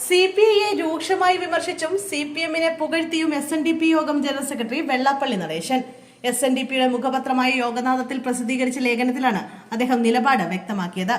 CPIയെ രൂക്ഷമായി വിമർശിച്ചും CPMനെ പുകഴ്ത്തിയും SNDP യോഗം general secretary Vellappally Natesan. SNDPയുടെ മുഖപത്രമായ യോഗനാഥത്തിൽ പ്രസിദ്ധീകരിച്ച ലേഖനത്തിലാണ് അദ്ദേഹം നിലപാട് വ്യക്തമാക്കിയത്.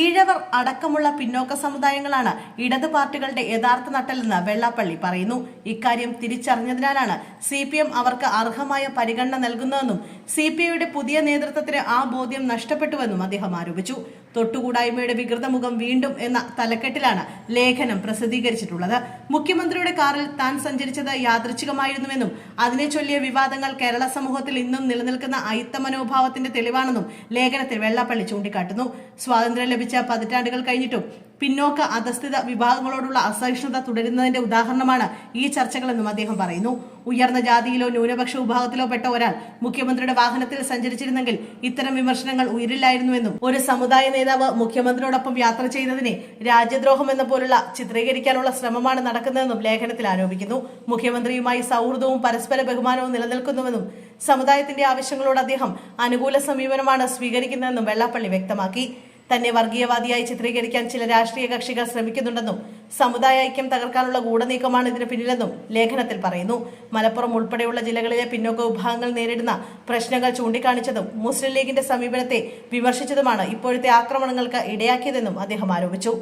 ഈഴവർ അടക്കമുള്ള പിന്നോക്ക സമുദായങ്ങളാണ് ഇടത് പാർട്ടികളുടെ യഥാർത്ഥ നട്ടെല്ലെന്ന് വെള്ളാപ്പള്ളി പറയുന്നു. ഇക്കാര്യം തിരിച്ചറിഞ്ഞതിനാലാണ് CPM അവർക്ക് അർഹമായ പരിഗണന നൽകുന്നതെന്നും CPIയുടെ പുതിയ നേതൃത്വത്തിന് ആ ബോധ്യം നഷ്ടപ്പെട്ടുവെന്നും അദ്ദേഹം ആരോപിച്ചു. തൊട്ടുകൂടായ്മയുടെ വികൃതമുഖം വീണ്ടും എന്ന തലക്കെട്ടിലാണ് ലേഖനം പ്രസിദ്ധീകരിച്ചിട്ടുള്ളത്. മുഖ്യമന്ത്രിയുടെ കാറിൽ താൻ സഞ്ചരിച്ചത് യാദൃച്ഛികമായിരുന്നുവെന്നും അതിനെ ചൊല്ലിയ വിവാദങ്ങൾ കേരള സമൂഹത്തിൽ ഇന്നും നിലനിൽക്കുന്ന അയിത്ത മനോഭാവത്തിന്റെ തെളിവാണെന്നും ലേഖനത്തിൽ വെള്ളാപ്പള്ളി ചൂണ്ടിക്കാട്ടുന്നു. സ്വാതന്ത്ര്യം ലഭിച്ച പതിറ്റാണ്ടുകൾ കഴിഞ്ഞിട്ടും പിന്നോക്ക അധസ്ഥിത വിഭാഗങ്ങളോടുള്ള അസഹിഷ്ണുത തുടരുന്നതിന്റെ ഉദാഹരണമാണ് ഈ ചർച്ചകളെന്നും അദ്ദേഹം പറയുന്നു. ഉയർന്ന ജാതിയിലോ ന്യൂനപക്ഷ വിഭാഗത്തിലോ പെട്ട ഒരാൾ മുഖ്യമന്ത്രിയുടെ വാഹനത്തിൽ സഞ്ചരിച്ചിരുന്നെങ്കിൽ ഇത്തരം വിമർശനങ്ങൾ ഉയരില്ലായിരുന്നുവെന്നും ഒരു സമുദായ നേതാവ് മുഖ്യമന്ത്രിയോടൊപ്പം യാത്ര ചെയ്തതിനെ രാജ്യദ്രോഹം എന്ന പോലുള്ള ചിത്രീകരിക്കാനുള്ള ശ്രമമാണ് നടക്കുന്നതെന്നും ലേഖനത്തിൽ ആരോപിക്കുന്നു. മുഖ്യമന്ത്രിയുമായി സൗഹൃദവും പരസ്പര ബഹുമാനവും നിലനിൽക്കുന്നുവെന്നും സമുദായത്തിന്റെ ആവശ്യങ്ങളോട് അദ്ദേഹം അനുകൂല സമീപനമാണ് സ്വീകരിക്കുന്നതെന്നും വെള്ളാപ്പള്ളി വ്യക്തമാക്കി. തന്നെ വർഗീയവാദിയായി ചിത്രീകരിക്കാൻ ചില രാഷ്ട്രീയ കക്ഷികൾ ശ്രമിക്കുന്നുണ്ടെന്നും സമുദായ ഐക്യം തകർക്കാനുള്ള ഗൂഢനീക്കമാണ് ഇതിന് പിന്നിലെന്നും ലേഖനത്തിൽ പറയുന്നു. മലപ്പുറം ഉൾപ്പെടെയുള്ള ജില്ലകളിലെ പിന്നോക്ക വിഭാഗങ്ങൾ നേരിടുന്ന പ്രശ്നങ്ങൾ ചൂണ്ടിക്കാണിച്ചതും മുസ്ലിം ലീഗിന്റെ സമീപനത്തെ വിമർശിച്ചതുമാണ് ഇപ്പോഴത്തെ ആക്രമണങ്ങൾക്ക് ഇടയാക്കിയതെന്നും അദ്ദേഹം ആരോപിച്ചു.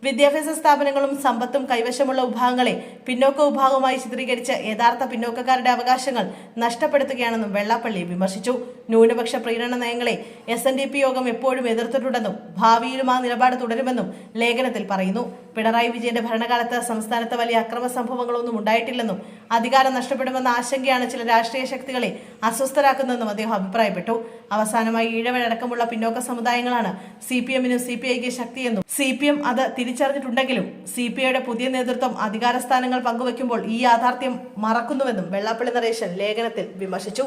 വിദ്യാഭ്യാസ സ്ഥാപനങ്ങളും സമ്പത്തും കൈവശമുള്ള വിഭാഗങ്ങളെ പിന്നോക്ക വിഭാഗമായി ചിത്രീകരിച്ച് യഥാർത്ഥ പിന്നോക്കക്കാരുടെ അവകാശങ്ങൾ നഷ്ടപ്പെടുത്തുകയാണെന്നും വെള്ളാപ്പള്ളി വിമർശിച്ചു. ന്യൂനപക്ഷ പ്രീണന നയങ്ങളെ SNDP യോഗം എപ്പോഴും എതിർത്തിട്ടുണ്ടെന്നും ഭാവിയിലും ആ നിലപാട് തുടരുമെന്നും ലേഖനത്തിൽ പറയുന്നു. പിണറായി വിജയന്റെ ഭരണകാലത്ത് സംസ്ഥാനത്ത് വലിയ അക്രമ സംഭവങ്ങളൊന്നും ഉണ്ടായിട്ടില്ലെന്നും അധികാരം നഷ്ടപ്പെടുമെന്ന ആശങ്കയാണ് ചില രാഷ്ട്രീയ ശക്തികളെ അസ്വസ്ഥരാക്കുന്നതെന്നും അദ്ദേഹം അഭിപ്രായപ്പെട്ടു. അവസാനമായി ഈഴവരടക്കമുള്ള പിന്നോക്ക സമുദായങ്ങളാണ് CPMനും CPIക്ക് ശക്തിയെന്നും CPM അത് തിരിച്ചറിഞ്ഞിട്ടുണ്ടെങ്കിലും CPIയുടെ പുതിയ നേതൃത്വം അധികാര സ്ഥാനങ്ങൾ പങ്കുവയ്ക്കുമ്പോൾ ഈ യാഥാർത്ഥ്യം മറക്കുന്നുവെന്നും വെള്ളാപ്പള്ളി നടേശൻ ലേഖനത്തിൽ വിമർശിച്ചു.